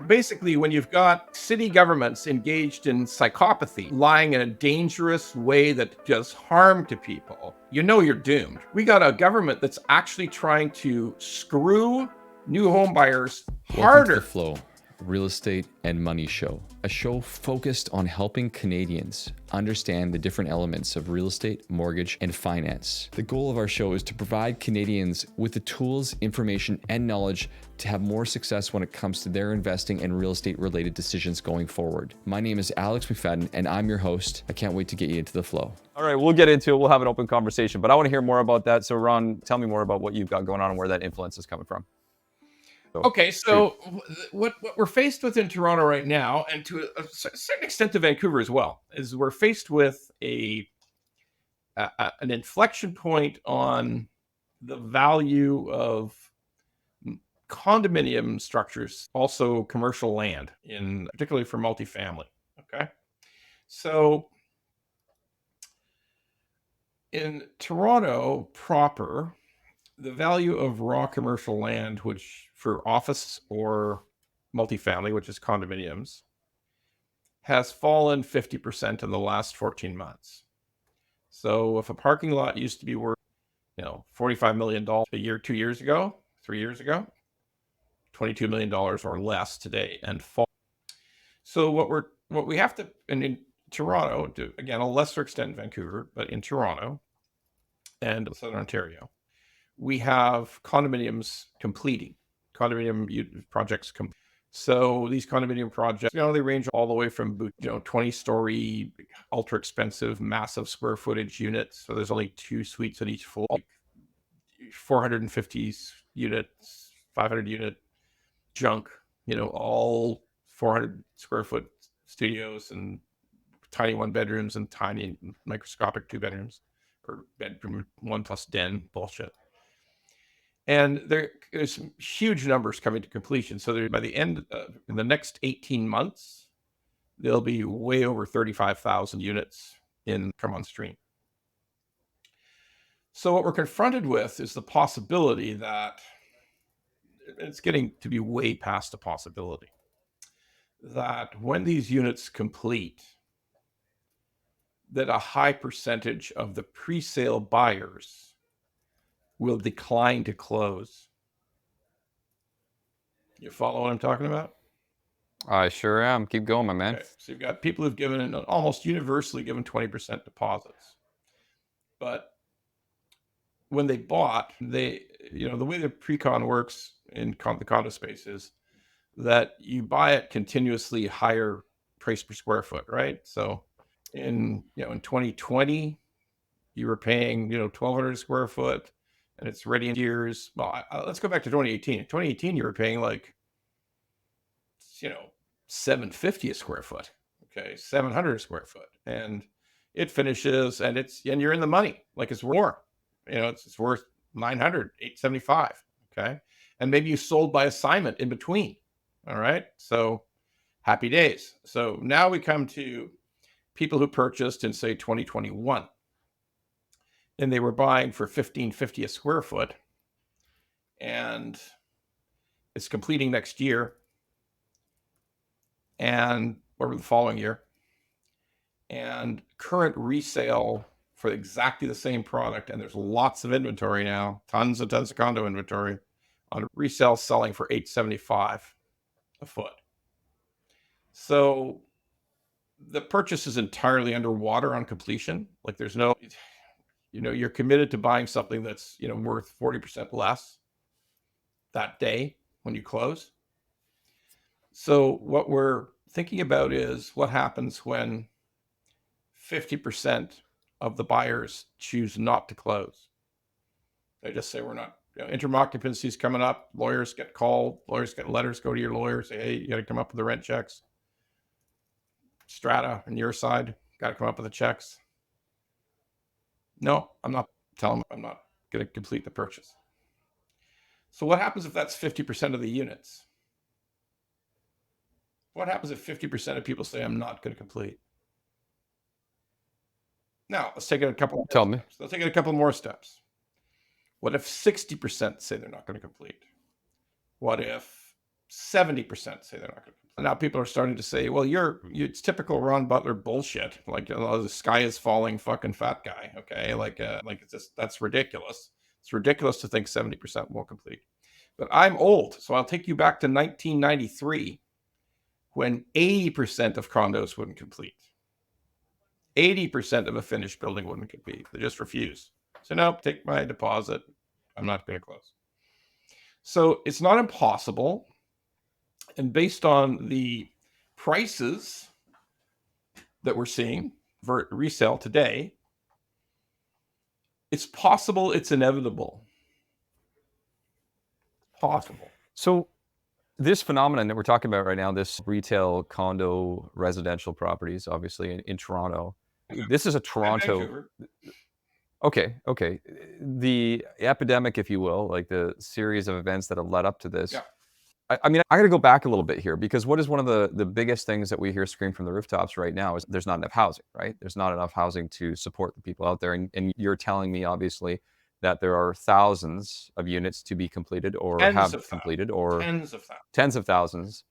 Basically, when you've got city governments engaged in psychopathy, lying in a dangerous way that does harm to people, you know you're doomed. We got a government that's actually trying to screw new home buyers Welcome harder. to The Flow, Real Estate and Money Show, a show focused on helping Canadians understand the different elements of real estate, mortgage, and finance. The goal of our show is to provide Canadians with the tools, information, and knowledge to have more success when it comes to their investing and real estate related decisions going forward. My name is Alex McFadyen, and I'm your host. I can't wait to get you into the flow. All right, we'll get into it. We'll have an open conversation, but I want to hear more about that. So Ron, tell me more about what you've got going on and where that influence is coming from. Okay, so what we're faced with in Toronto right now, and to a certain extent to Vancouver as well, is we're faced with an inflection point on the value of condominium structures, also commercial land, particularly for multifamily. Okay, so in Toronto proper, the value of raw commercial land, which for office or multifamily, which is condominiums, has fallen 50% in the last 14 months. So if a parking lot used to be worth, $45 million a year, 2 years ago, 3 years ago, $22 million or less today and fall. So what we have to, and in Toronto, again, a lesser extent in Vancouver, but in Toronto and Southern Ontario, we have condominiums completing, projects. So these condominium projects, they range all the way from 20-story, ultra expensive, massive square footage units. So there's only 2 suites on each floor, 450 units, 500 unit junk, all 400 square foot studios and tiny 1 bedrooms and tiny microscopic 2 bedrooms or bedroom 1 plus den bullshit. And there's huge numbers coming to completion. So by the end, in the next 18 months, there'll be way over 35,000 units come on stream. So what we're confronted with is the possibility that it's getting to be way past a possibility that when these units complete, that a high percentage of the pre-sale buyers will decline to close. You follow what I'm talking about? I sure am. Keep going, my man. Okay. So you've got people who've almost universally given 20% deposits. But when they bought, the way the pre-con works in the condo space is that you buy it continuously higher price per square foot, right? So in 2020, you were paying, 1,200 a square foot, and it's ready in years. Well, let's go back to 2018. In 2018, you were paying $750 a square foot. Okay, 700 a square foot, and it finishes, and you're in the money. Like it's more. It's worth 900, 875. Okay, and maybe you sold by assignment in between. All right, so happy days. So now we come to people who purchased in say 2021. And they were buying for $1,550 a square foot, and it's completing next year and over the following year. And current resale for exactly the same product, and there's lots of inventory now, tons and tons of condo inventory on resale selling for $875 a foot. So the purchase is entirely underwater on completion. Like there's no, you're committed to buying something that's, worth 40% less that day when you close. So what we're thinking about is what happens when 50% of the buyers choose not to close. They just say, we're not, interim occupancy is coming up. Lawyers get called. Lawyers get letters, go to your lawyer, say, hey, you got to come up with the rent checks. Strata on your side, got to come up with the checks. No, I'm not telling them I'm not going to complete the purchase. So what happens if that's 50% of the units? What happens if 50% of people say I'm not going to complete? Now, let's take it a couple. Tell me. Let's take it a couple more steps. What if 60% say they're not going to complete? What if 70% say they're not going to. Now people are starting to say, well, it's typical Ron Butler bullshit. Like, the sky is falling fucking fat guy. Okay. Like it's just, that's ridiculous. It's ridiculous to think 70% won't complete. But I'm old. So I'll take you back to 1993 when 80% of condos wouldn't complete. 80% of a finished building wouldn't complete. They just refuse. So nope, take my deposit. I'm not going to close. So it's not impossible. And based on the prices that we're seeing for resale today, it's possible, it's inevitable. Possible. So this phenomenon that we're talking about right now, this retail condo residential properties, obviously in Toronto, this is a Toronto. Okay. The epidemic, if you will, like the series of events that have led up to this. Yeah. I mean, I got to go back a little bit here, because what is one of the biggest things that we hear scream from the rooftops right now is there's not enough housing, right? There's not enough housing to support the people out there. And you're telling me, obviously, that there are thousands of units to be completed or completed, or tens of thousands.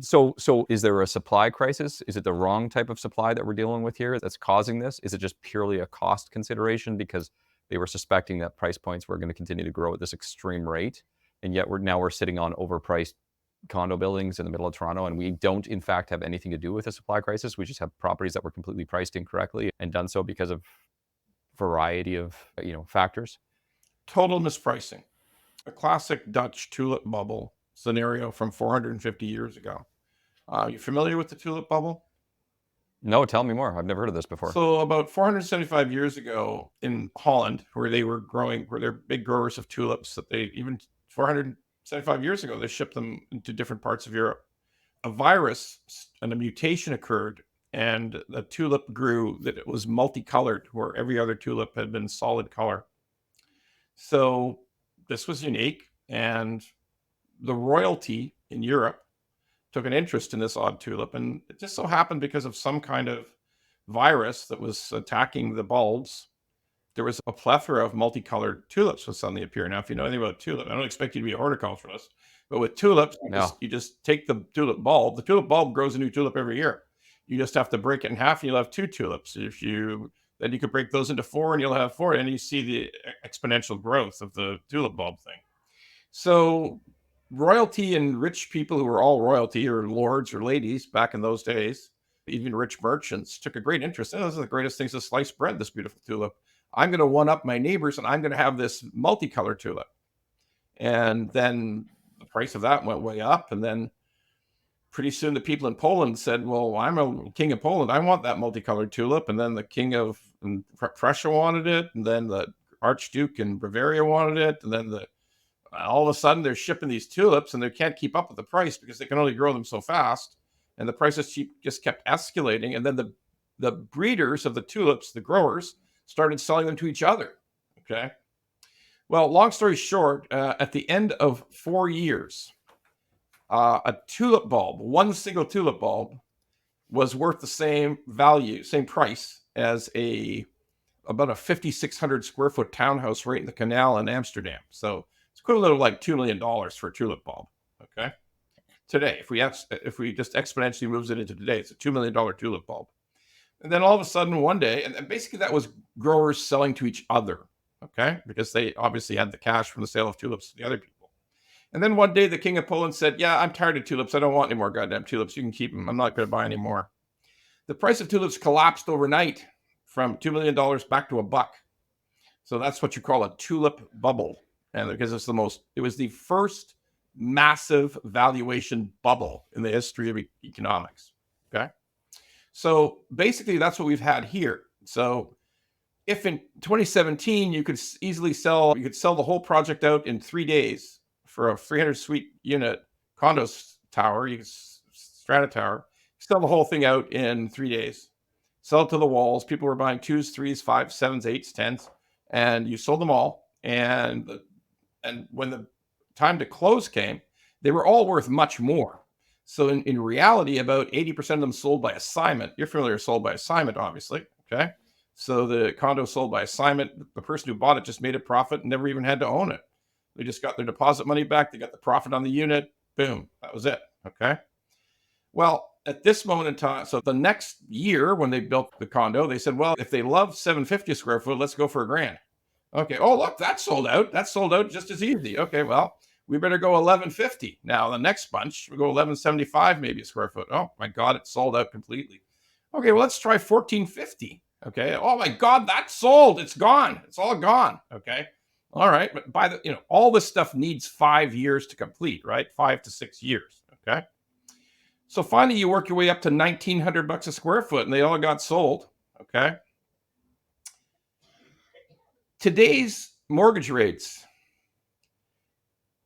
So is there a supply crisis? Is it the wrong type of supply that we're dealing with here that's causing this? Is it just purely a cost consideration because they were suspecting that price points were going to continue to grow at this extreme rate? And yet we're sitting on overpriced condo buildings in the middle of Toronto, and we don't in fact have anything to do with a supply crisis. We just have properties that were completely priced incorrectly and done so because of variety of factors. Total mispricing. A classic Dutch tulip bubble scenario from 450 years ago. You familiar with the tulip bubble? No, tell me more. I've never heard of this before. So about 475 years ago in Holland, where they're big growers of tulips, that they even 475 years ago, they shipped them into different parts of Europe. A virus and a mutation occurred, and the tulip grew that it was multicolored, where every other tulip had been solid color. So this was unique, and the royalty in Europe took an interest in this odd tulip, and it just so happened because of some kind of virus that was attacking the bulbs, there was a plethora of multicolored tulips would suddenly appear. Now, if you know anything about tulip, I don't expect you to be a horticulturalist, but with tulips, you just take the tulip bulb. The tulip bulb grows a new tulip every year. You just have to break it in half, and you'll have 2 tulips. Then you could break those into 4, and you'll have 4, and you see the exponential growth of the tulip bulb thing. So royalty and rich people who were all royalty or lords or ladies back in those days, even rich merchants, took a great interest. Those are the greatest things to slice bread, this beautiful tulip. I'm going to one up my neighbors, and I'm going to have this multicolored tulip. And then the price of that went way up. And then pretty soon the people in Poland said, well, I'm a king of Poland. I want that multicolored tulip. And then the king of Prussia wanted it. And then the Archduke in Bavaria wanted it. And then all of a sudden they're shipping these tulips, and they can't keep up with the price because they can only grow them so fast. And the prices just kept escalating. And then the breeders of the tulips, the growers, started selling them to each other. Okay. Well, long story short, at the end of 4 years, a tulip bulb, one single tulip bulb, was worth the same value, same price as about a 5,600 square foot townhouse right in the canal in Amsterdam. So it's equivalent of like $2 million for a tulip bulb. Okay. Today, if we just exponentially moves it into today, it's a $2 million tulip bulb. And then all of a sudden one day, and basically that was growers selling to each other, okay? Because they obviously had the cash from the sale of tulips to the other people. And then one day the king of Poland said, yeah, I'm tired of tulips. I don't want any more goddamn tulips. You can keep them. I'm not going to buy any more. The price of tulips collapsed overnight from $2 million back to $1. So that's what you call a tulip bubble. And because it was the first massive valuation bubble in the history of economics, okay? So basically, that's what we've had here. So if in 2017, you could sell the whole project out in 3 days for a 300 suite unit condo tower, strata tower, sell the whole thing out in 3 days, sell it to the walls. People were buying 2s, 3s, 5s, 7s, 8s, 10s, and you sold them all. And when the time to close came, they were all worth much more. So in reality, about 80% of them sold by assignment. You're familiar with sold by assignment, obviously, okay? So the condo sold by assignment. The person who bought it just made a profit and never even had to own it. They just got their deposit money back. They got the profit on the unit. Boom. That was it. Okay. Well, at this moment in time, so the next year when they built the condo, they said, well, if they love 750 square foot, let's go for $1,000. Okay. Oh, look, that's sold out. That's sold out just as easy. Okay. Well, we better go 1150. Now the next bunch, we go 1175 maybe a square foot. Oh my God, it's sold out completely. Okay. Well, let's try 1450. Okay. Oh my God, that's sold. It's gone. It's all gone. Okay. All right. But by the, all this stuff needs 5 years to complete, right? 5 to 6 years. Okay. So finally you work your way up to $1,900 a square foot and they all got sold. Okay. Today's mortgage rates,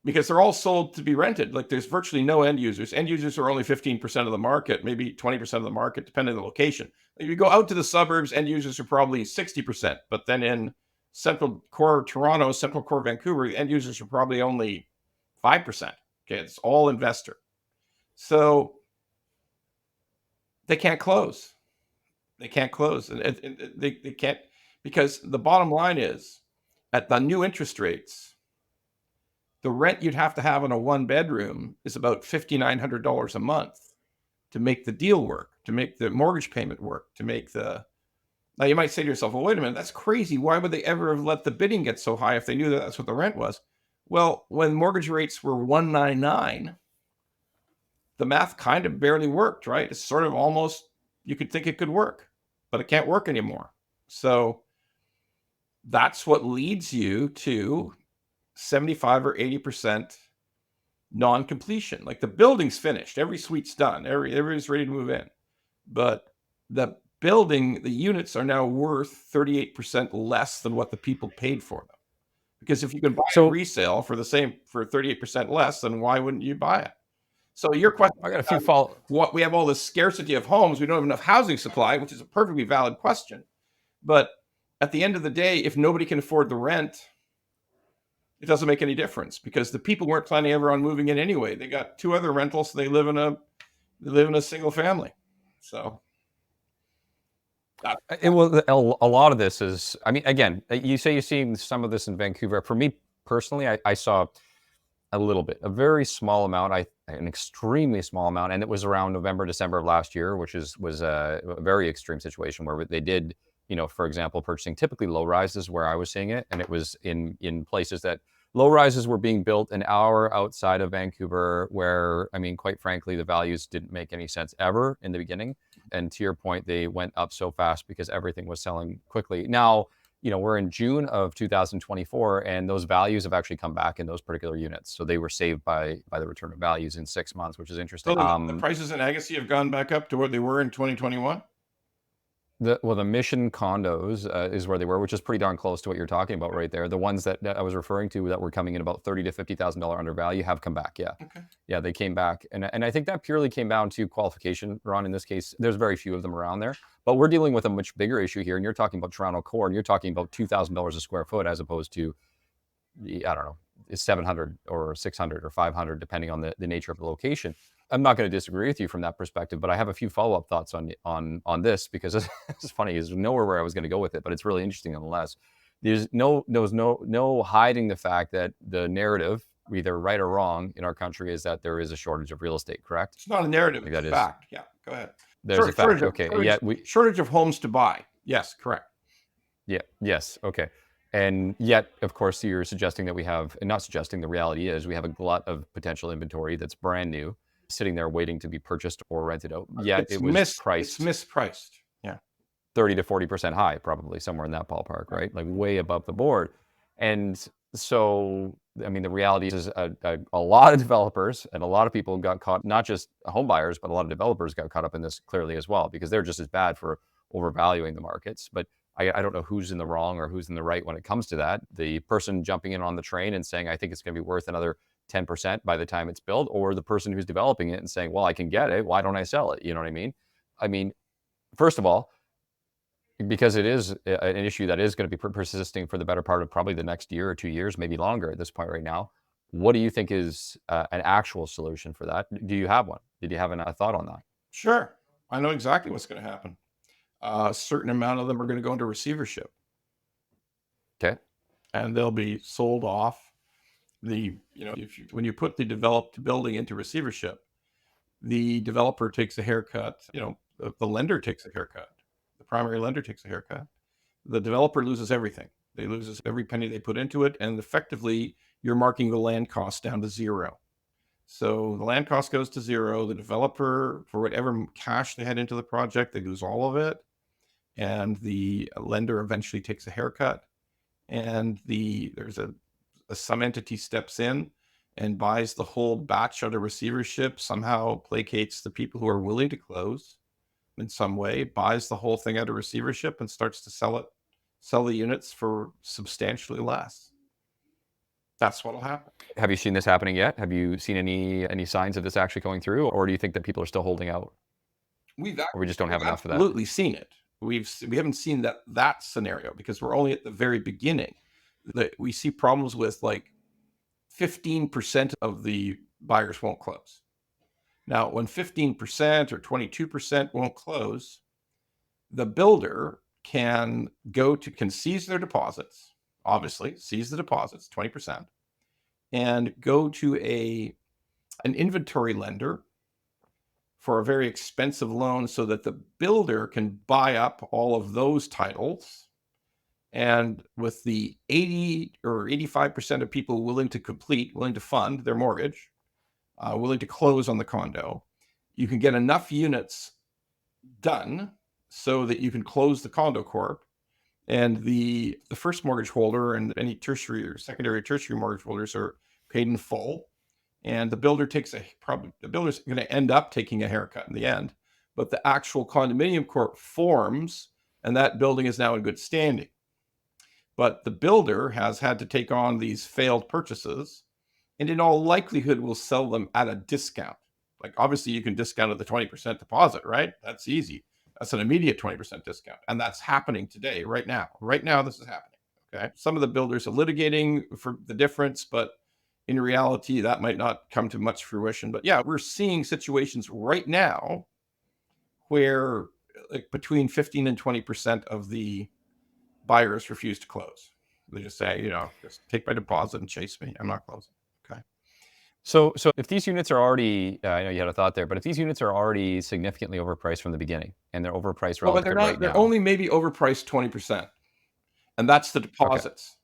because they're all sold to be rented, like there's virtually no end users. End users are only 15% of the market, maybe 20% of the market, depending on the location. If you go out to the suburbs, end users are probably 60%. But then in central core Toronto, central core Vancouver, end users are probably only 5%. Okay, it's all investor. So they can't close. They can't close. And they can't, because the bottom line is at the new interest rates, the rent you'd have to have on a 1-bedroom is about $5,900 a month to make the deal work, to make the mortgage payment work, to make the. Now you might say to yourself, well, wait a minute, that's crazy. Why would they ever have let the bidding get so high if they knew that that's what the rent was? Well, when mortgage rates were 199, the math kind of barely worked, right? It's sort of almost, you could think it could work, but it can't work anymore. So that's what leads you to 75 or 80% non-completion. Like the building's finished, every suite's done, everybody's ready to move in, but the building, the units are now worth 38% less than what the people paid for them. Because if you can buy a resale for the same, for 38% less, then why wouldn't you buy it? So your question, I got a few follow. What we have all this scarcity of homes, we don't have enough housing supply, which is a perfectly valid question. But at the end of the day, if nobody can afford the rent, it doesn't make any difference because the people weren't planning ever on moving in anyway. They got 2 other rentals, so they live in a single family. So It will. A lot of this is. I mean, again, you say you're seeing some of this in Vancouver. For me personally, I saw a little bit, a very small amount, an extremely small amount, and it was around November, December of last year, which was a very extreme situation where they did, for example, purchasing typically low rises where I was seeing it, and it was in places that low rises were being built an hour outside of Vancouver, where, I mean, quite frankly, the values didn't make any sense ever in the beginning. And to your point, they went up so fast because everything was selling quickly. Now, we're in June of 2024, and those values have actually come back in those particular units. So they were saved by the return of values in 6 months, which is interesting. So the prices in Agassiz have gone back up to what they were in 2021? The Mission condos is where they were, which is pretty darn close to what you're talking about right there. The ones that I was referring to that were coming in about $30,000 to $50,000 under value have come back. Yeah. Okay. Yeah, they came back. And I think that purely came down to qualification, Ron. In this case, there's very few of them around there. But we're dealing with a much bigger issue here. And you're talking about Toronto core, and you're talking about $2,000 a square foot as opposed to, I don't know, 700 or 600 or 500, depending on the nature of the location. I'm not going to disagree with you from that perspective, but I have a few follow-up thoughts on this because it's funny. There's nowhere where I was going to go with it, but it's really interesting nonetheless. There's no hiding the fact that the narrative, either right or wrong, in our country is that there is a shortage of real estate. Correct? It's not a narrative; it's a fact. Yeah, go ahead. There's a fact. Okay. Shortage of homes to buy. Yes, correct. Yeah. Yes. Okay. And yet, of course, you're suggesting that we have, and not suggesting, the reality is we have a glut of potential inventory that's brand new, sitting there waiting to be purchased or rented out. Yet it was mispriced. It's mispriced. Yeah. 30 to 40% high, probably somewhere in that ballpark, right? Like way above the board. And so, I mean, the reality is a lot of developers and a lot of people got caught, not just home buyers, but a lot of developers got caught up in this clearly as well, because they're just as bad for overvaluing the markets. But I don't know who's in the wrong or who's in the right when it comes to that. The person jumping in on the train and saying, I think it's going to be worth another 10% by the time it's built, or the person who's developing it and saying, well, I can get it. Why don't I sell it? You know what I mean? I mean, first of all, because it is an issue that is going to be persisting for the better part of probably the next year or 2 years, maybe longer at this point right now. What do you think is an actual solution for that? Do you have one? Did you have a thought on that? Sure. I know exactly what's going to happen. A certain amount of them are going to go into receivership. Okay. And they'll be sold off When you put the developed building into receivership, the developer takes a haircut. The lender takes a haircut. The primary lender takes a haircut. The developer loses everything. They loses every penny they put into it, and effectively, you're marking the land cost down to zero. So the land cost goes to zero. The developer, for whatever cash they had into the project, they lose all of it, and the lender eventually takes a haircut. And there's some entity steps in and buys the whole batch out of receivership, somehow placates the people who are willing to close in some way, buys the whole thing out of receivership and starts to sell the units for substantially less. That's what'll happen. Have you seen this happening yet? Have you seen any signs of this actually going through, or do you think that people are still holding out? Or we just don't have enough of that? Absolutely seen it. We haven't seen that scenario because we're only at the very beginning. We see problems with like 15% of the buyers won't close. Now, when 15% or 22% won't close, the builder can seize their deposits, obviously, seize the deposits, 20%, and go to an inventory lender for a very expensive loan so that the builder can buy up all of those titles. And with the 80 or 85% of people willing to fund their mortgage, willing to close on the condo, you can get enough units done so that you can close the condo corp, and the first mortgage holder and any tertiary or tertiary mortgage holders are paid in full. And the builder the builder's going to end up taking a haircut in the end, but the actual condominium corp forms, and that building is now in good standing. But the builder has had to take on these failed purchases, and in all likelihood will sell them at a discount. Like obviously you can discount at the 20% deposit, right? That's easy. That's an immediate 20% discount. And that's happening today, right now. Right now, this is happening. Okay. Some of the builders are litigating for the difference, but in reality, that might not come to much fruition. But yeah, we're seeing situations right now where like between 15 and 20% of the buyers refuse to close. They just say, just take my deposit and chase me. I'm not closing. Okay. So if these units are already, I know you had a thought there, but if these units are already significantly overpriced from the beginning, and they're overpriced Well, but relative right they're now, only maybe overpriced 20%. And that's the deposits.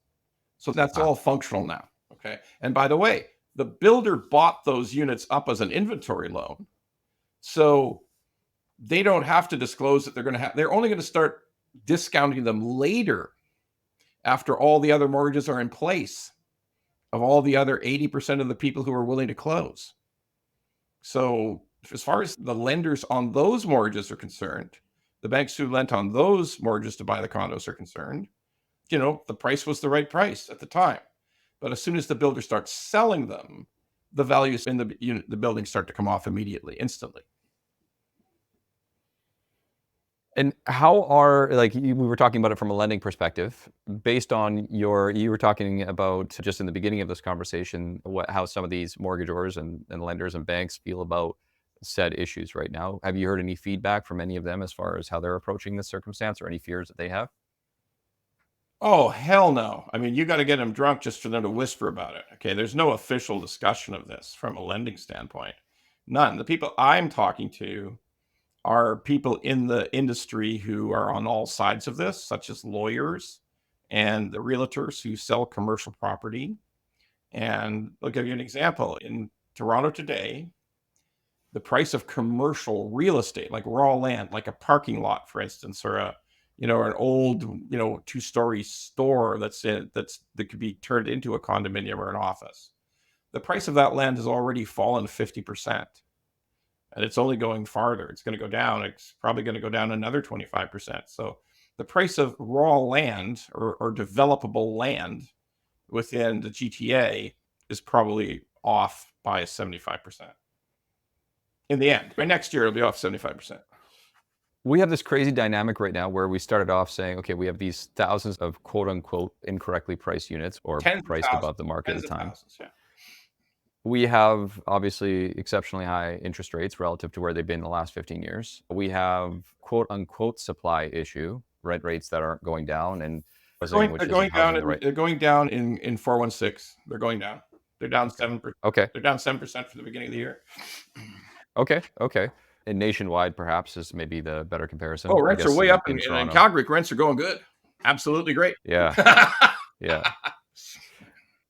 So that's all functional now. Okay. And by the way, the builder bought those units up as an inventory loan. So they don't have to disclose that they're only going to start discounting them later after all the other mortgages are in place of all the other 80% of the people who are willing to close. So as far as the lenders on those mortgages are concerned, the banks who lent on those mortgages to buy the condos are concerned, the price was the right price at the time. But as soon as the builder starts selling them, the values in the buildings start to come off immediately, instantly. And we were talking about it from a lending perspective, based on you were talking about just in the beginning of this conversation, how some of these mortgagors and lenders and banks feel about said issues right now. Have you heard any feedback from any of them as far as how they're approaching this circumstance or any fears that they have? Oh, hell no. I mean, you got to get them drunk just for them to whisper about it. Okay. There's no official discussion of this from a lending standpoint. None. The people I'm talking to are people in the industry who are on all sides of this, such as lawyers and the realtors who sell commercial property. And I'll give you an example. In Toronto today, the price of commercial real estate, like raw land, like a parking lot, for instance, or an old, 2-story store that could be turned into a condominium or an office. The price of that land has already fallen 50%. And it's only going farther. It's going to go down. It's probably going to go down another 25%. So the price of raw land or developable land within the GTA is probably off by 75%. In the end, by next year, it'll be off 75%. We have this crazy dynamic right now where we started off saying, okay, we have these thousands of quote unquote incorrectly priced units or priced above the market at the time. We have obviously exceptionally high interest rates relative to where they've been in the last 15 years. We have quote unquote supply issue, rent rates that aren't going down, and they're going down in 416. They're going down. They're down 7%. Okay. They're down 7% for the beginning of the year. Okay. And nationwide, perhaps, is maybe the better comparison. Oh, I rents are guess way up in in Toronto. Calgary. Rents are going good. Absolutely great. Yeah. Yeah.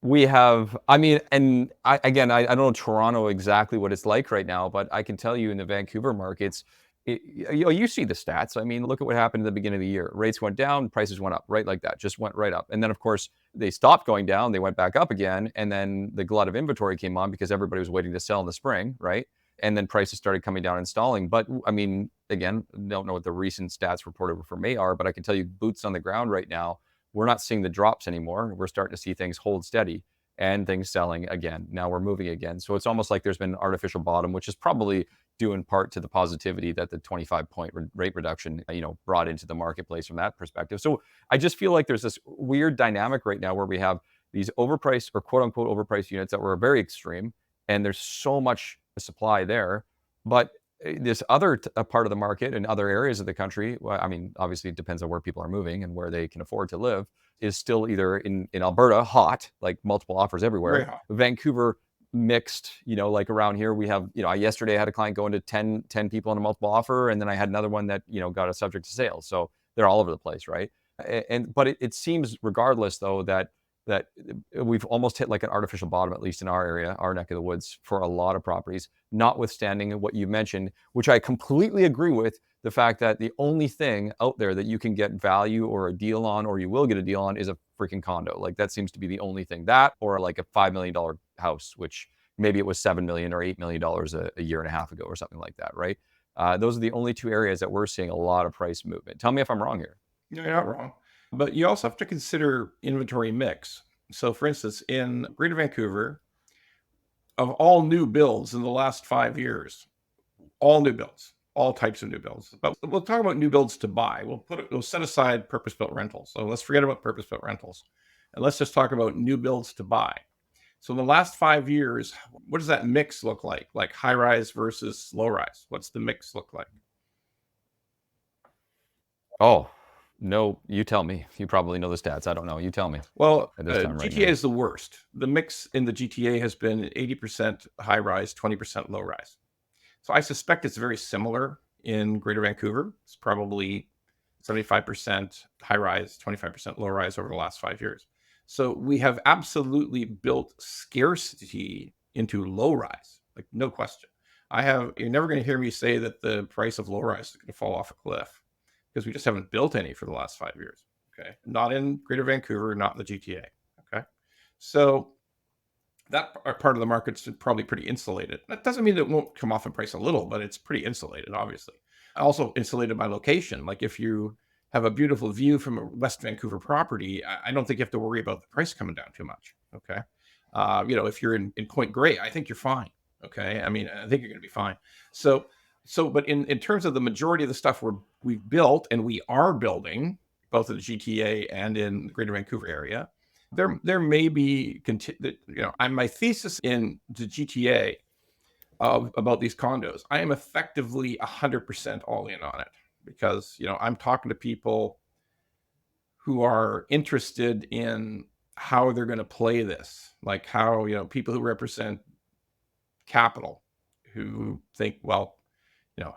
We have, I mean, and I don't know Toronto exactly what it's like right now, but I can tell you in the Vancouver markets, you see the stats. I mean, look at what happened at the beginning of the year. Rates went down, prices went up, right like that, just went right up. And then, of course, they stopped going down, they went back up again. And then the glut of inventory came on because everybody was waiting to sell in the spring, right? And then prices started coming down and stalling. But I mean, again, don't know what the recent stats reported for May are, but I can tell you boots on the ground right now, we're not seeing the drops anymore. We're starting to see things hold steady and things selling again. Now we're moving again. So it's almost like there's been an artificial bottom, which is probably due in part to the positivity that the 25-point rate reduction, brought into the marketplace from that perspective. So I just feel like there's this weird dynamic right now where we have these overpriced or quote unquote overpriced units that were very extreme, and there's so much supply there. But this other part of the market in other areas of the country, well, I mean, obviously it depends on where people are moving and where they can afford to live, is still either in Alberta, hot, like multiple offers everywhere. Very hot. Vancouver, mixed, like around here, we have, yesterday I had a client go into 10 people on a multiple offer. And then I had another one that, got a subject to sale. So they're all over the place, right? But it seems regardless though, that we've almost hit like an artificial bottom, at least in our area, our neck of the woods, for a lot of properties, notwithstanding what you mentioned, which I completely agree with, the fact that the only thing out there that you can get value or a deal on, or you will get a deal on, is a freaking condo. Like that seems to be the only thing. That or like a $5 million house, which maybe it was $7 million or $8 million a year and a half ago or something like that, right? Those are the only two areas that we're seeing a lot of price movement. Tell me if I'm wrong here. No, you're not wrong. But you also have to consider inventory mix. So, for instance, in Greater Vancouver, of all new builds in the last 5 years, all new builds, all types of new builds. But we'll talk about new builds to buy. We'll set aside purpose-built rentals. So let's forget about purpose-built rentals, and let's just talk about new builds to buy. So in the last 5 years, what does that mix look like? Like high rise versus low rise? What's the mix look like? Oh, no, you tell me. You probably know the stats. I don't know. You tell me. Well, At this time right GTA now. is the worst. The mix in the GTA has been 80% high rise, 20% low rise. So I suspect it's very similar in Greater Vancouver. It's probably 75% high rise, 25% low rise over the last 5 years. So we have absolutely built scarcity into low rise, like no question. You're never going to hear me say that the price of low rise is going to fall off a cliff, because we just haven't built any for the last 5 years. Okay. Not in Greater Vancouver, not in the GTA. Okay. So that part of the market's probably pretty insulated. That doesn't mean it won't come off in price a little, but it's pretty insulated, obviously. Also insulated by location. Like if you have a beautiful view from a West Vancouver property, I don't think you have to worry about the price coming down too much. Okay. If you're in Point Grey, I think you're fine. Okay. I mean, I think you're going to be fine. But in terms of the majority of the stuff we've built and we are building, both in the GTA and in the Greater Vancouver area, there may be, my thesis in the GTA about these condos, I am effectively 100% all in on it, because, I'm talking to people who are interested in how they're going to play this, like how, people who represent capital, who think, well,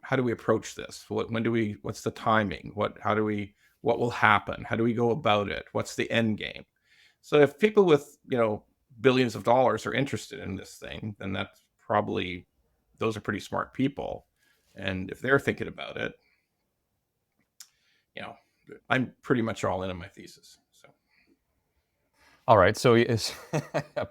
how do we approach this? What's the timing? What will happen? How do we go about it? What's the end game? So if people with, billions of dollars are interested in this thing, then those are pretty smart people. And if they're thinking about it, I'm pretty much all in on my thesis. So. All right, so it's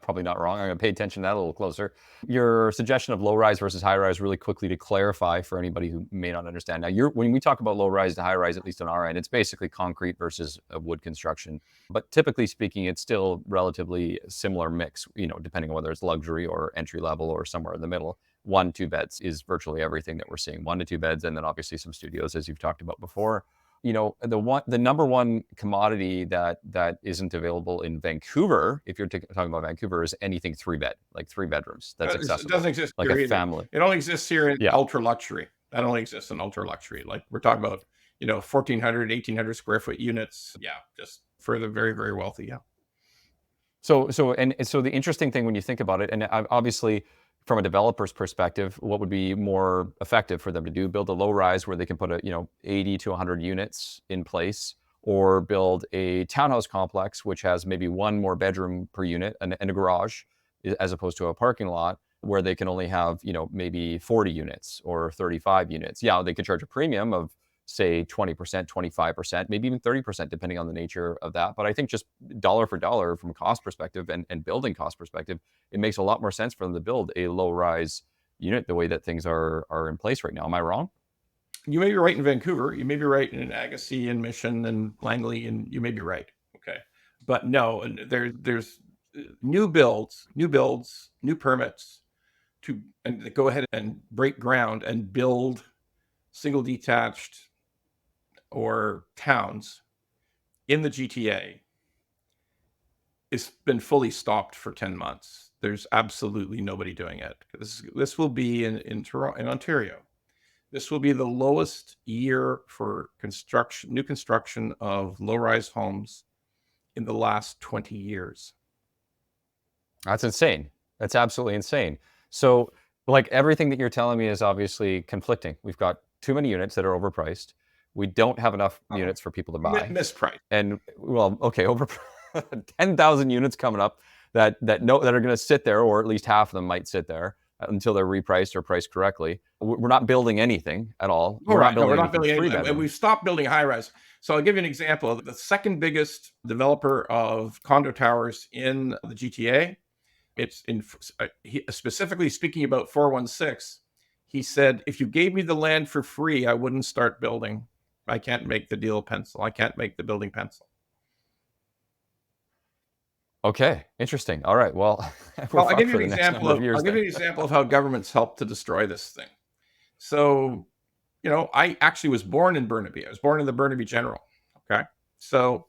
probably not wrong. I'm going to pay attention to that a little closer. Your suggestion of low rise versus high rise, really quickly to clarify for anybody who may not understand. Now, when we talk about low rise to high rise, at least on our end, it's basically concrete versus wood construction. But typically speaking, it's still relatively similar mix, depending on whether it's luxury or entry level or somewhere in the middle. 1-2 beds is virtually everything that we're seeing. 1-2 beds, and then obviously some studios, as you've talked about before. The number one commodity that isn't available in Vancouver, if you're talking about Vancouver, is anything 3-bed, like 3 bedrooms. That's accessible. It doesn't exist like here a either. family. It only exists here in ultra luxury. That only exists in ultra luxury. Like we're talking about, 1,400, 1,800 square foot units. Yeah, just for the very, very wealthy. Yeah. So the interesting thing when you think about it, and obviously from a developer's perspective, what would be more effective for them to do? Build a low rise where they can put 80 to 100 units in place, or build a townhouse complex which has maybe one more bedroom per unit and a garage, as opposed to a parking lot where they can only have maybe 40 units or 35 units. Yeah, they could charge a premium of say 20%, 25%, maybe even 30%, depending on the nature of that. But I think just dollar for dollar from a cost perspective and building cost perspective, it makes a lot more sense for them to build a low rise unit the way that things are in place right now. Am I wrong? You may be right in Vancouver. You may be right in Agassiz and Mission and Langley, and you may be right. Okay, but no, and there's new builds, new permits and go ahead and break ground and build single detached or towns in the GTA. It's been fully stopped for 10 months. There's absolutely nobody doing it. This will be in Toronto, in Ontario. This will be the lowest year for new construction of low-rise homes in the last 20 years. That's insane. That's absolutely insane. So, like, everything that you're telling me is obviously conflicting. We've got too many units that are overpriced. We don't have enough units for people to buy. Mispriced. And well, okay, over 10,000 units coming up that are going to sit there, or at least half of them might sit there until they're repriced or priced correctly. We're not building anything at all. We're not building anything anything, three-bedroom. and we've stopped building high-rise. So I'll give you an example. The second biggest developer of condo towers in the GTA, it's specifically speaking about 416. He said, if you gave me the land for free, I wouldn't start building. I can't make the deal pencil. I can't make the building pencil. Okay, interesting. All right. Well, I'll give you an example of how governments help to destroy this thing. So, I actually was born in Burnaby. I was born in the Burnaby General. Okay. So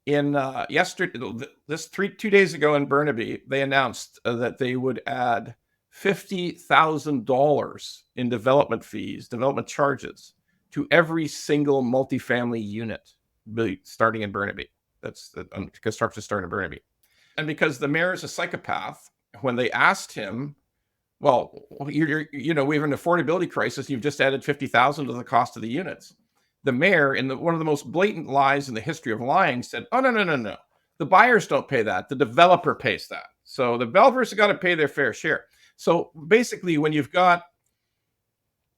in yesterday, 2 days ago in Burnaby, they announced that they would add $50,000 in development charges to every single multifamily unit starting in Burnaby. That's the construction starting in Burnaby. And because the mayor is a psychopath, when they asked him, well, we have an affordability crisis. You've just added 50,000 to the cost of the units. The mayor, in one of the most blatant lies in the history of lying, said, "Oh, no. The buyers don't pay that. The developer pays that. So the developers have got to pay their fair share." So basically, when you've got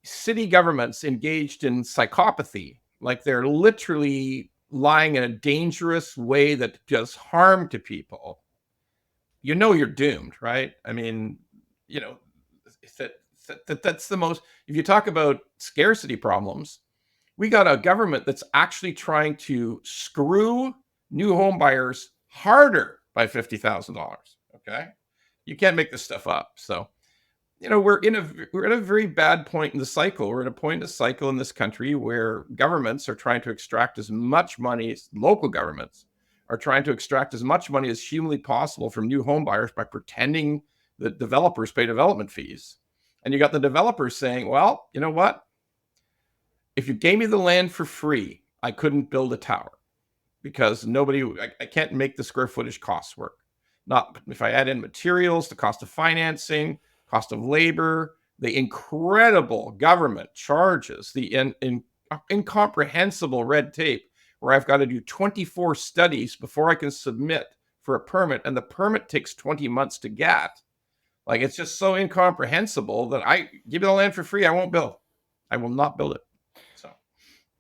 city governments engaged in psychopathy, like they're literally lying in a dangerous way that does harm to people, you're doomed, right? I mean, that's the most, if you talk about scarcity problems, we got a government that's actually trying to screw new home buyers harder by $50,000. Okay. You can't make this stuff up. So, we're at a very bad point in the cycle. We're at a point in the cycle in this country where governments are trying to extract as much money, local governments are trying to extract as much money as humanly possible from new home buyers by pretending that developers pay development fees. And you got the developers saying, well, you know what? If you gave me the land for free, I couldn't build a tower because I can't make the square footage costs work. Not if I add in materials, the cost of financing, cost of labor, the incredible government charges, the incomprehensible red tape where I've got to do 24 studies before I can submit for a permit, and the permit takes 20 months to get. Like, it's just so incomprehensible that I give you the land for free, I won't build. I will not build it.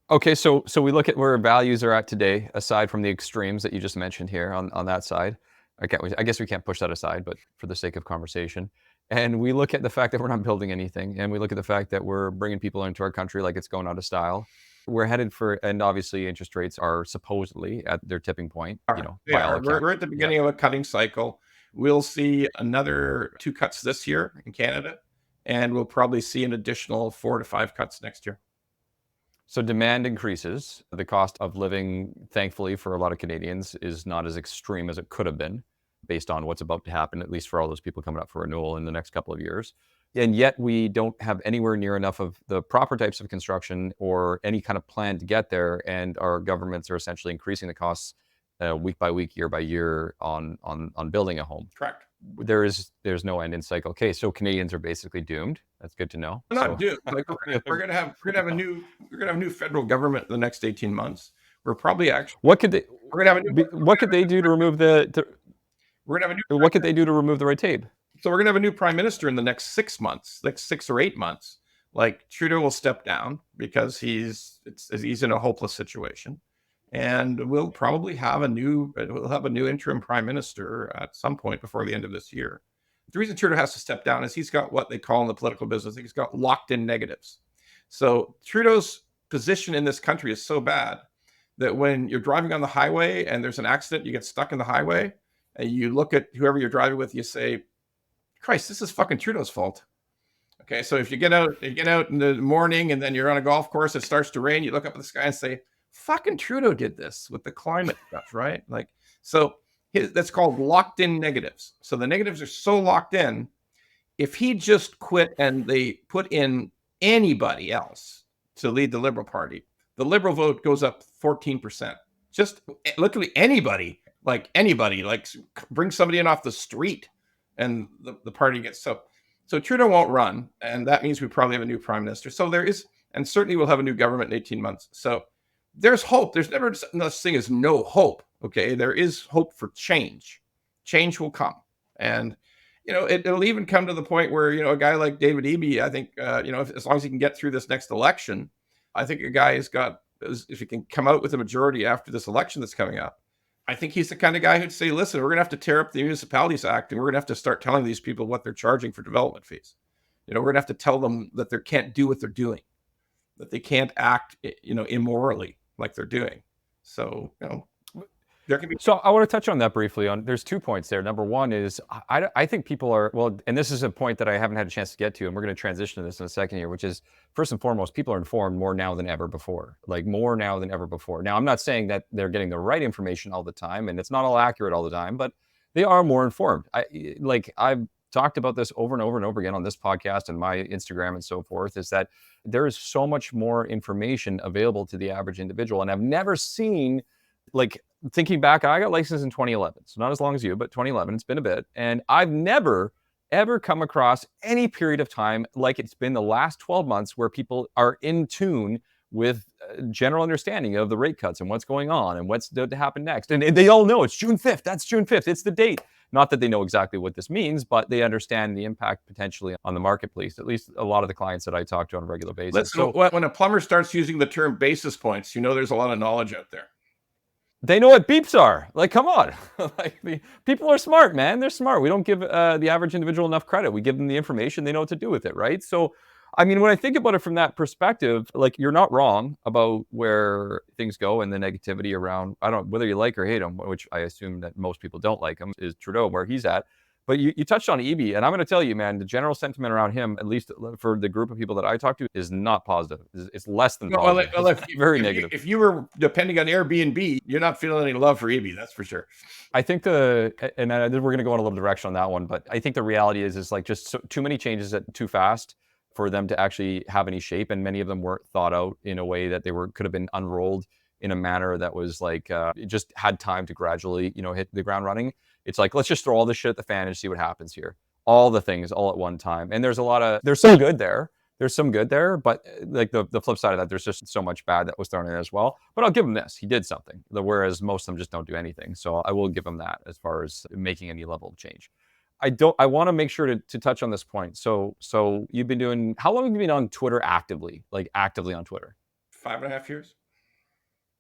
Okay, so we look at where values are at today, aside from the extremes that you just mentioned here on that side. I guess we can't push that aside, but for the sake of conversation. And we look at the fact that we're not building anything, and we look at the fact that we're bringing people into our country like it's going out of style. We're headed for, and obviously interest rates are supposedly at their tipping point. We're at the beginning of a cutting cycle. We'll see another 2 cuts this year in Canada, and we'll probably see an additional 4 to 5 cuts next year. So demand increases. The cost of living, thankfully, for a lot of Canadians is not as extreme as it could have been based on what's about to happen, at least for all those people coming up for renewal in the next couple of years. And yet we don't have anywhere near enough of the proper types of construction or any kind of plan to get there. And our governments are essentially increasing the costs week by week, year by year on building a home. Correct. There's no end in sight. Okay, so Canadians are basically doomed. That's good to know. We're not doomed. Like we're gonna have a new federal government in the next 18 months. We're probably actually What could they? we're gonna have a new What could they do to remove we're gonna have a new What could they do to remove the red tape? so we're gonna have a new prime minister in the next 6 months, like 6 or 8 months. Like Trudeau will step down because he's in a hopeless situation, and we'll probably have a new interim prime minister at some point before the end of this year. The reason Trudeau has to step down is he's got what they call in the political business, he's got locked in negatives. So Trudeau's position in this country is so bad that when you're driving on the highway and there's an accident, you get stuck in the highway, and you look at whoever you're driving with, you say, Christ, this is fucking Trudeau's fault. Okay, so if you get out in the morning and then you're on a golf course, it starts to rain, you look up at the sky and say, fucking Trudeau did this with the climate stuff, right? Like, so that's called locked in negatives. So the negatives are so locked in. If he just quit and they put in anybody else to lead the Liberal Party, the Liberal vote goes up 14%. Just literally anybody, like bring somebody in off the street and the party gets so Trudeau won't run, and that means we probably have a new prime minister. So there is, and certainly we'll have a new government in 18 months. So there's hope. There's never such thing as no hope. Okay, there is hope for change. Change will come, and it'll even come to the point where a guy like David Eby, I think as long as he can get through this next election, I think a guy if he can come out with a majority after this election that's coming up, I think he's the kind of guy who'd say, listen, we're going to have to tear up the Municipalities Act, and we're going to have to start telling these people what they're charging for development fees. We're going to have to tell them that they can't do what they're doing, that they can't act, immorally like they're doing. So, there can be. So I want to touch on that briefly. There's 2 points there. Number one is I think people are, well, and this is a point that I haven't had a chance to get to, and we're going to transition to this in a second here, which is first and foremost, people are informed more now than ever before, like more now than ever before. Now, I'm not saying that they're getting the right information all the time, and it's not all accurate all the time, but they are more informed. I've talked about this over and over and over again on this podcast and my Instagram and so forth, is that there is so much more information available to the average individual. And I've never seen, thinking back, I got licensed in 2011, so not as long as you, but 2011, it's been a bit. And I've never, ever come across any period of time like it's been the last 12 months where people are in tune with general understanding of the rate cuts and what's going on and what's to happen next. And they all know it's June 5th. That's June 5th. It's the date. Not that they know exactly what this means, but they understand the impact potentially on the marketplace, at least a lot of the clients that I talk to on a regular basis. Listen, so when a plumber starts using the term basis points, there's a lot of knowledge out there. They know what beeps are. Come on. People are smart, man. They're smart. We don't give the average individual enough credit. We give them the information. They know what to do with it, right? So, I mean, when I think about it from that perspective, you're not wrong about where things go and the negativity around, I don't know, whether you like or hate him, which I assume that most people don't like him, is Trudeau, where he's at. But you touched on Eby, and I'm going to tell you, man, the general sentiment around him, at least for the group of people that I talk to, is not positive. It's less than positive. It's very negative. If you were depending on Airbnb, you're not feeling any love for Eby, that's for sure. I think we're going to go in a little direction on that one, but I think the reality is just too many changes too fast for them to actually have any shape, and many of them weren't thought out in a way that could have been unrolled in a manner that was it just had time to gradually, hit the ground running. It's let's just throw all this shit at the fan and see what happens here. All the things all at one time. And there's some good there. There's some good there, but the flip side of that, there's just so much bad that was thrown in as well. But I'll give him this. He did something, whereas most of them just don't do anything. So I will give him that as far as making any level of change. I want to make sure to touch on this point. So you've been doing, how long have you been on Twitter actively on Twitter? 5.5 years.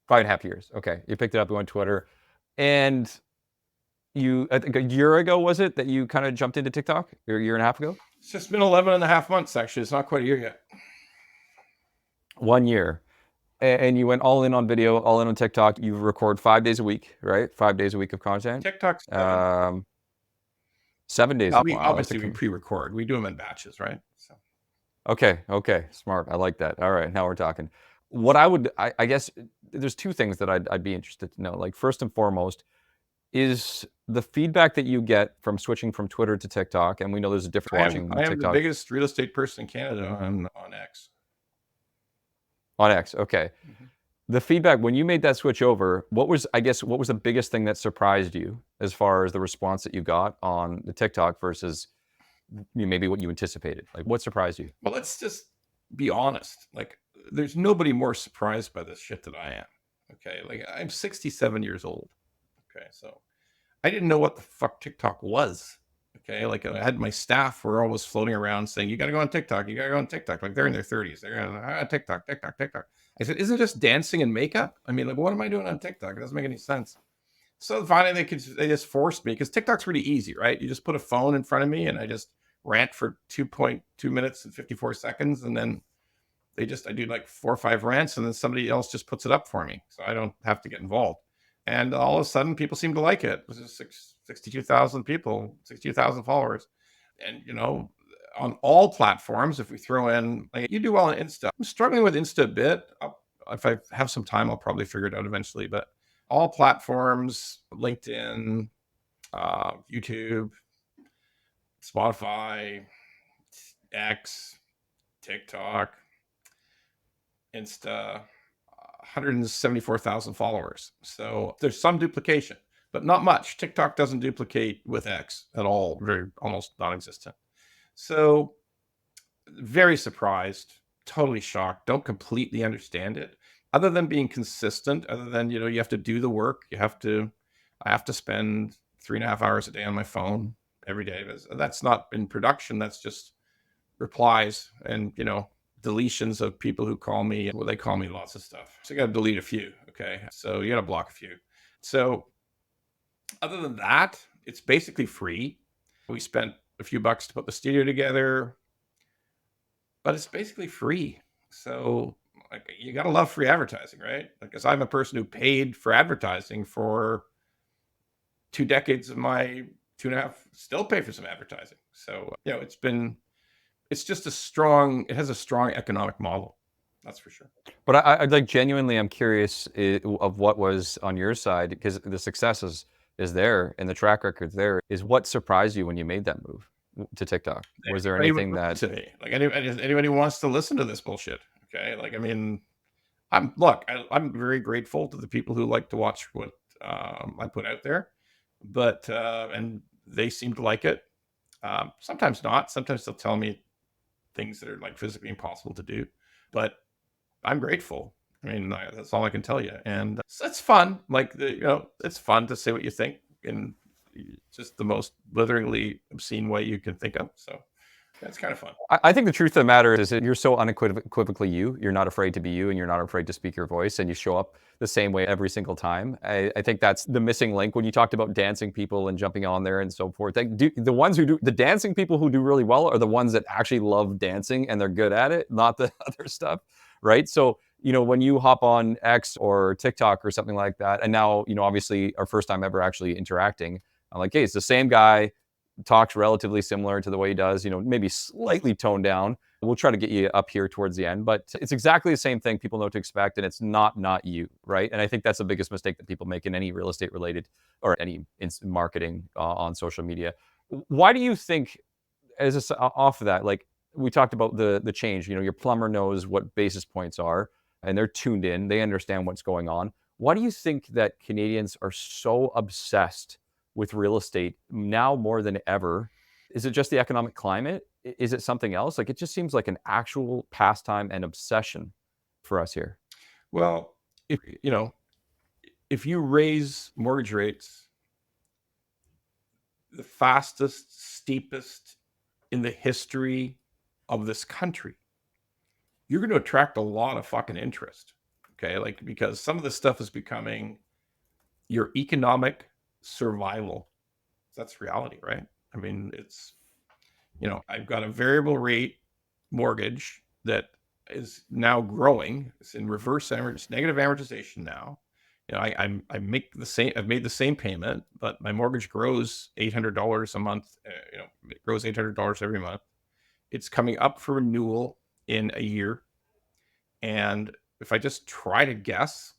5.5 years. Okay. You picked it up on Twitter. And I think a year ago, was it, that you kind of jumped into TikTok? Or a year and a half ago? It's just been 11 and a half months, actually. It's not quite a year yet. 1 year. And you went all in on video, all in on TikTok. You record 5 days a week, right? 5 days a week of content. TikTok's 7 days. Obviously, we pre-record. We do them in batches, right? So. Okay. Smart. I like that. All right. Now we're talking. What I guess there's 2 things that I'd be interested to know. First and foremost, is the feedback that you get from switching from Twitter to TikTok, and we know there's a difference watching I am TikTok. the biggest real estate person in Canada on X. On X, okay. Mm-hmm. The feedback when you made that switch over, what was the biggest thing that surprised you as far as the response that you got on the TikTok versus maybe what you anticipated? Like, what surprised you? Well, let's just be honest. Like, there's nobody more surprised by this shit than I am. Okay. Like, I'm 67 years old. Okay. So I didn't know what the fuck TikTok was. Okay. Like, I had my staff were always floating around saying, you got to go on TikTok. You got to go on TikTok. Like, they're in their 30s. They're on TikTok, TikTok, TikTok. I said, isn't it just dancing and makeup? I mean, like, what am I doing on TikTok? It doesn't make any sense. So finally, they just forced me because TikTok's really easy, right? You just put a phone in front of me and I just rant for 2.2 minutes and 54 seconds. And then I do like 4 or 5 rants and then somebody else just puts it up for me. So I don't have to get involved. And all of a sudden, people seem to like it. It was just 62,000 people, 62,000 followers. And, on all platforms, if we throw in, like, you do well on Insta. I'm struggling with Insta a bit. If I have some time, I'll probably figure it out eventually. But all platforms, LinkedIn, YouTube, Spotify, X, TikTok, Insta, 174,000 followers. So there's some duplication, but not much. TikTok doesn't duplicate with X at all, almost non-existent. So very surprised, totally shocked, don't completely understand it. Other than being consistent, other than, you have to do the work. I have to spend 3.5 hours a day on my phone every day. That's not in production. That's just replies and, deletions of people who call me. Well, they call me lots of stuff. So you got to delete a few. Okay. So you got to block a few. So other than that, it's basically free. We spent a few bucks to put the studio together, but it's basically free. So, like, you got to love free advertising, right? Because I'm a person who paid for advertising for 2 decades of my 2.5, still pay for some advertising. So, it's just it has a strong economic model. That's for sure. But I like genuinely, I'm curious of what was on your side because the success is there and the track record's there. Is what surprised you when you made that move to TikTok? Was there anything that to me, like, anybody who wants to listen to this bullshit? Okay, like, I mean, I'm very grateful to the people who like to watch what I put out there, but and they seem to like it. Sometimes not. Sometimes they'll tell me things that are like physically impossible to do, but I'm grateful. I mean, that's all I can tell you. And it's fun. Like, it's fun to say what you think in just the most blitheringly obscene way you can think of. So that's kind of fun. I think the truth of the matter is that you're so unequivocally you. You're not afraid to be you, and you're not afraid to speak your voice, and you show up the same way every single time. I think that's the missing link when you talked about dancing people and jumping on there and so forth. The ones who do the dancing people who do really well are the ones that actually love dancing and they're good at it, not the other stuff, right? So when you hop on X or TikTok or something like that, and now obviously our first time ever actually interacting, I'm like, hey, it's the same guy. Talks relatively similar to the way he does, maybe slightly toned down. We'll try to get you up here towards the end, but it's exactly the same thing. People know what to expect, and it's not you, right? And I think that's the biggest mistake that people make in any real estate related or any marketing on social media. Why do you think, off of that, like we talked about the change, your plumber knows what basis points are, and they're tuned in, they understand what's going on. Why do you think that Canadians are so obsessed with real estate now more than ever? Is it just the economic climate? Is it something else? Like, it just seems like an actual pastime and obsession for us here. Well, if you raise mortgage rates the fastest, steepest in the history of this country, you're going to attract a lot of fucking interest. Okay. Like, because some of this stuff is becoming your economic survival. That's reality, right? I mean, it's, I've got a variable rate mortgage that is now growing. It's in reverse negative amortization now. I make the same. I've made the same payment, but my mortgage grows $800 a month. It grows $800 every month. It's coming up for renewal in a year, and if I just try to guess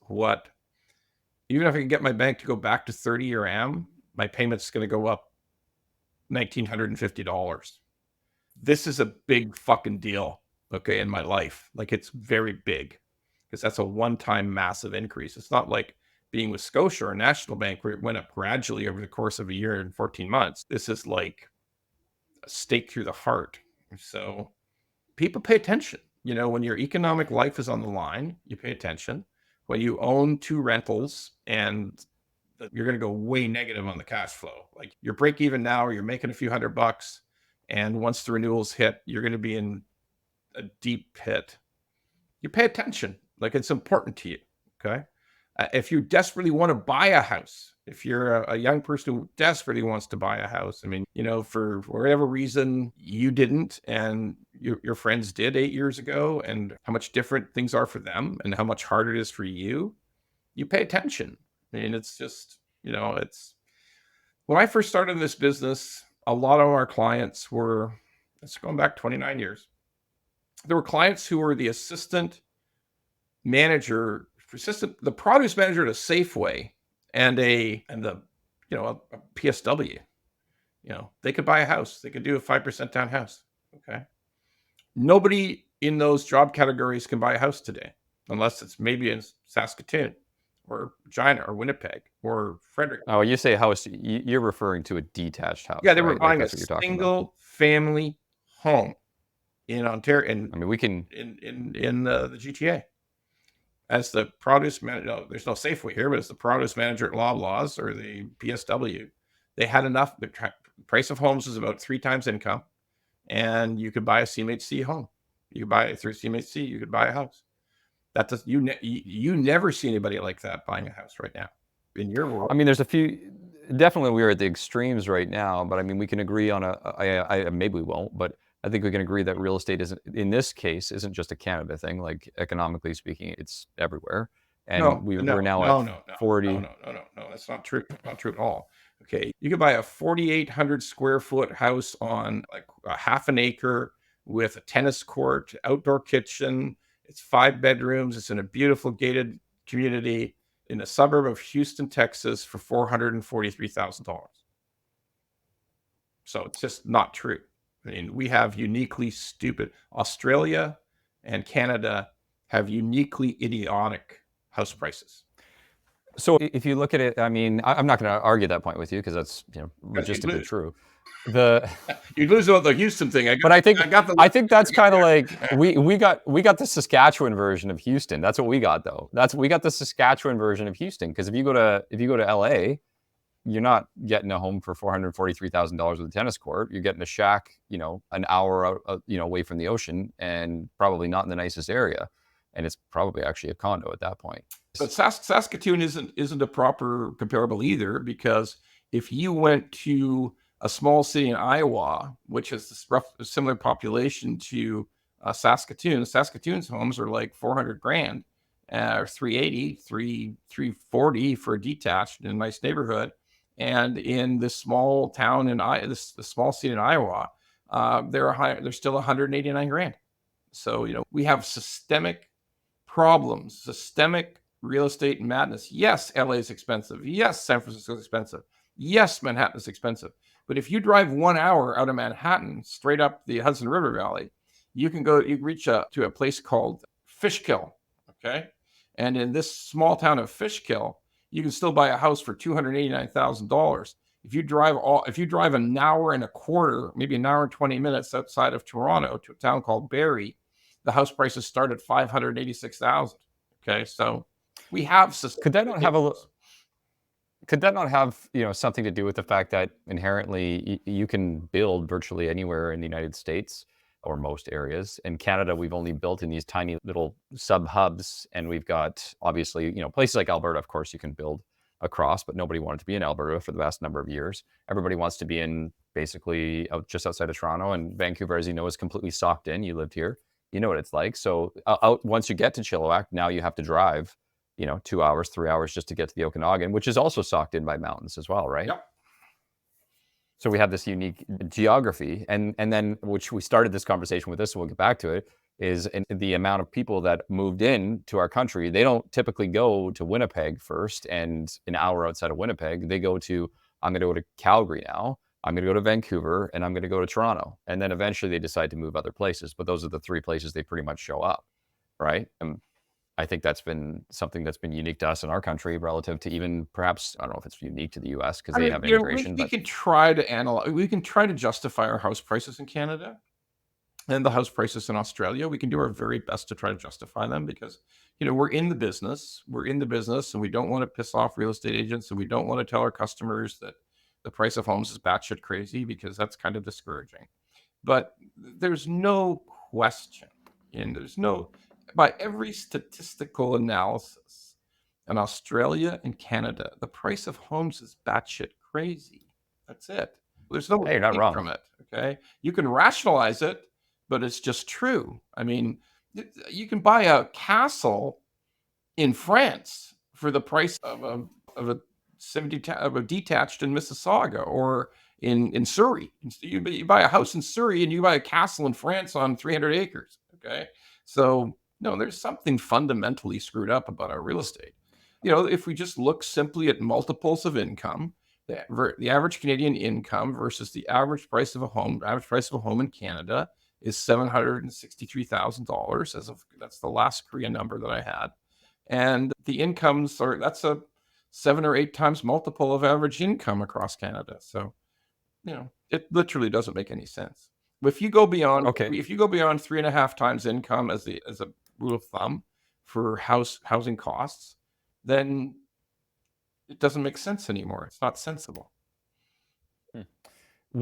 even if I can get my bank to go back to 30-year AM, my payment's going to go up $1,950. This is a big fucking deal, okay, in my life. Like, it's very big. because that's a one-time massive increase. It's not like being with Scotia or National Bank where it went up gradually over the course of a year and 14 months. This is like a stake through the heart. So people pay attention. You know, when your economic life is on the line, you pay attention. When you own 2 rentals and you're going to go way negative on the cash flow, like you're break even now, or you're making a few $100, and once the renewals hit, you're going to be in a deep pit. You pay attention. Like, it's important to you. Okay. If you desperately want to buy a house, if you're a young person who desperately wants to buy a house, I mean, you know, for whatever reason you didn't and your friends did 8 years ago, and how much different things are for them and how much harder it is for you, you pay attention. I mean, it's just, you know, it's when I first started in this business, a lot of our clients were, it's going back 29 years. There were clients who were the assistant manager, the produce manager at a Safeway and a PSW. You know, they could buy a house. They could do a 5% down house. Okay. Nobody in those job categories can buy a house today, unless it's maybe in Saskatoon or Regina or Winnipeg or Frederick. Oh, you say house, you're referring to a detached house. Yeah, they were right? buying Like, a that's what you're talking about. single family home in Ontario, I mean, we can. in the GTA. As the produce manager, no, there's no Safeway here, but as the produce manager at Loblaws or the PSW, they had enough. The price of homes was about 3 times income, and you could buy a CMHC home. You could buy it through CMHC. You could buy a house. That does you never see anybody like that buying a house right now in your world. I mean, there's a few. Definitely, we're at the extremes right now, but I mean, we can agree on maybe we won't, but I think we can agree that real estate isn't, in this case, isn't just a Canada thing. Like, economically speaking, it's everywhere. And we're now at 40. No, that's not true. Not true at all. Okay, you could buy a 4,800 square foot house on like a half an acre with a tennis court, outdoor kitchen. It's 5 bedrooms. It's in a beautiful gated community in a suburb of Houston, Texas, for $443,000. So it's just not true. I mean, we have uniquely stupid. Australia and Canada have uniquely idiotic house prices. So if you look at it, I mean, I'm not going to argue that point with you because that's, logistically true. You lose about the Houston thing. I think that's kind of like we got the Saskatchewan version of Houston. That's what we got though. We got the Saskatchewan version of Houston, because if you go to LA, you're not getting a home for $443,000 with a tennis court. You're getting a shack, an hour out, away from the ocean, and probably not in the nicest area. And it's probably actually a condo at that point. But Saskatoon isn't a proper comparable either, because if you went to a small city in Iowa, which has a similar population to Saskatoon's homes are like $400,000, or $380,000, $340,000 for a detached in a nice neighborhood. And in this small town in the small city in Iowa, they're still $189,000. So we have systemic problems, systemic real estate madness. Yes, LA is expensive. Yes, San Francisco is expensive. Yes, Manhattan is expensive. But if you drive 1 hour out of Manhattan, straight up the Hudson River Valley, you can reach to a place called Fishkill. Okay. And in this small town of Fishkill, you can still buy a house for $289,000. If you drive an hour and a quarter, maybe an hour and 20 minutes outside of Toronto to a town called Barrie, the house prices start at $586,000. Okay, so we have. Could that not have something to do with the fact that inherently you can build virtually anywhere in the United States or most areas? In Canada, we've only built in these tiny little sub hubs, and we've got obviously places like Alberta. Of course, you can build across, but nobody wanted to be in Alberta for the vast number of years. Everybody wants to be in basically just outside of Toronto, and Vancouver, as you know, is completely socked in. You lived here. You know what it's like. So once you get to Chilliwack, now you have to drive, 2 hours, 3 hours just to get to the Okanagan, which is also socked in by mountains as well, right? Yep. So we have this unique geography, and then, which we started this conversation with this, so we'll get back to it, is in the amount of people that moved in to our country. They don't typically go to Winnipeg first and an hour outside of Winnipeg. They go to, I'm going to go to Calgary now, I'm going to go to Vancouver, and I'm going to go to Toronto. And then eventually they decide to move other places. But those are the 3 places they pretty much show up, right? I think that's been something that's been unique to us in our country relative to even perhaps, I don't know if it's unique to the US because I they mean, have you know, immigration, we but can try to analyze, we can try to justify our house prices in Canada and the house prices in Australia. We can do our very best to try to justify them because, you know, we're in the business. We're in the business, and we don't want to piss off real estate agents, and we don't want to tell our customers that the price of homes is batshit crazy because that's kind of discouraging. But there's no question, and there's no, by every statistical analysis, in Australia and Canada, the price of homes is batshit crazy. That's it. There's no hey, you're not escape wrong. from it. Okay. You can rationalize it, but it's just true. I mean, you can buy a castle in France for the price of a of a detached in Mississauga or in Surrey. You buy a house in Surrey and you buy a castle in France on 300 acres. Okay, so no, there's something fundamentally screwed up about our real estate. You know, if we just look simply at multiples of income, the average Canadian income versus the average price of a home, average price of a home in Canada is $763,000 as of that's the last Korea number that I had. And the incomes are that's a 7 or 8 times multiple of average income across Canada. So, you know, it literally doesn't make any sense. If you go beyond Okay. if you go beyond 3.5 times income as a rule of thumb for housing costs, then it doesn't make sense anymore. It's not sensible. I mean,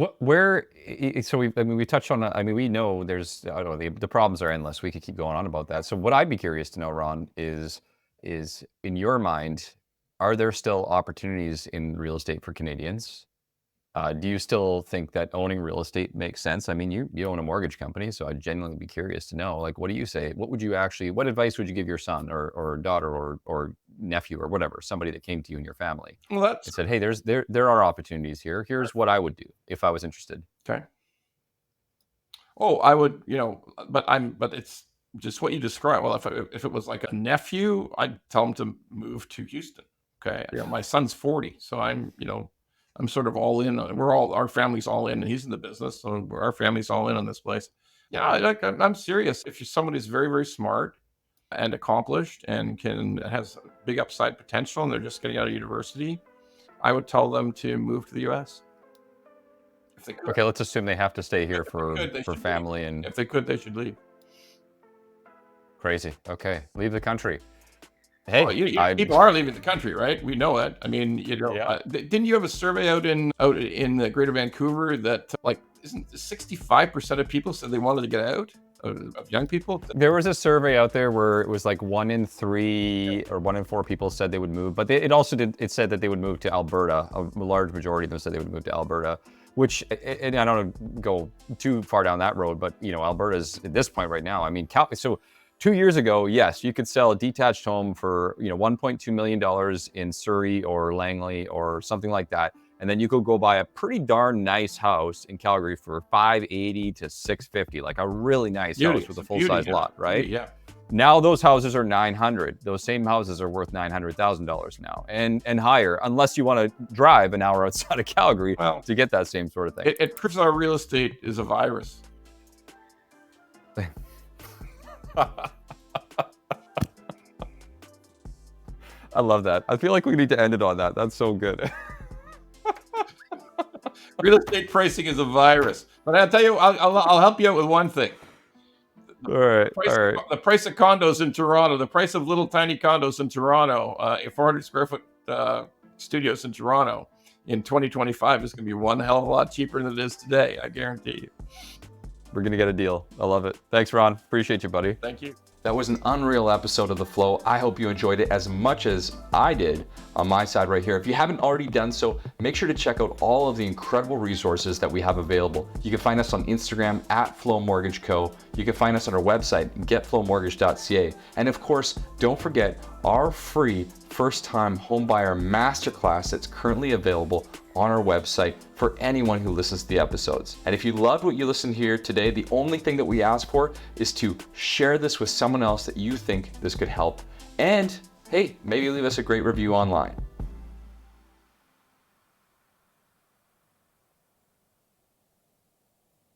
we touched on, I mean, we know there's, I don't know, the problems are endless. We could keep going on about that. So what I'd be curious to know, Ron, is in your mind, are there still opportunities in real estate for Canadians? Do you still think that owning real estate makes sense? I mean, you own a mortgage company, so I'd genuinely be curious to know, like, what do you say? What advice would you give your son or daughter or nephew or whatever, somebody that came to you and your family Well, that's and said, hey, there are opportunities here. Here's what I would do if I was interested. okay. Oh, I would, you know, but it's just what you described. Well, if it was like a nephew, I'd tell him to move to Houston. Okay. You know, my son's 40, so I'm sort of all in. Our family's all in, and he's in the business, so our family's all in on this place. Yeah, I'm serious. If you're someone who's very, very smart and accomplished and has big upside potential, and they're just getting out of university, I would tell them to move to the U.S. if they could. Okay, let's assume they have to stay here If they could, they for should family leave. and If they could, they should leave. crazy. Okay, leave the country. Hey, Hey, people are leaving the country, right? We know it. I mean, you know, Yeah. didn't you have a survey out in the Greater Vancouver that like isn't 65% of people said they wanted to get out of young people? There was a survey out there where it was like 1 in 3 or 1 in 4 people said they would move, but it said that they would move to Alberta. A large majority of them said they would move to Alberta, which, and I don't want to go too far down that road, but you know, Alberta's at this point right now. I mean, so 2 years ago, yes, you could sell a detached home for, you know, $1.2 million in Surrey or Langley or something like that. And then you could go buy a pretty darn nice house in Calgary for $580 to $650, like a really nice house with a full-size lot, right? Yeah. Now those houses are $900. Those same houses are worth $900,000 now and higher, unless you want to drive an hour outside of Calgary to get that same sort of thing. It proves our real estate is a virus. I love that. I feel like we need to end it on that. That's so good. Real estate pricing is a virus. But I'll tell you, I'll help you out with one thing. All right. The price of condos in Toronto, the price of little tiny condos in Toronto, 400 square foot studios in Toronto in 2025 is going to be one hell of a lot cheaper than it is today. I guarantee you. We're going to get a deal. I love it. Thanks, Ron. Appreciate you, buddy. Thank you. That was an unreal episode of The Flow. I hope you enjoyed it as much as I did on my side right here. If you haven't already done so, make sure to check out all of the incredible resources that we have available. You can find us on Instagram at Flow Mortgage Co. You can find us on our website, getflowmortgage.ca. And of course, don't forget our free first-time homebuyer masterclass that's currently available on our website for anyone who listens to the episodes. And if you loved what you listened here today, the only thing that we ask for is to share this with someone else that you think this could help. And hey, maybe leave us a great review online.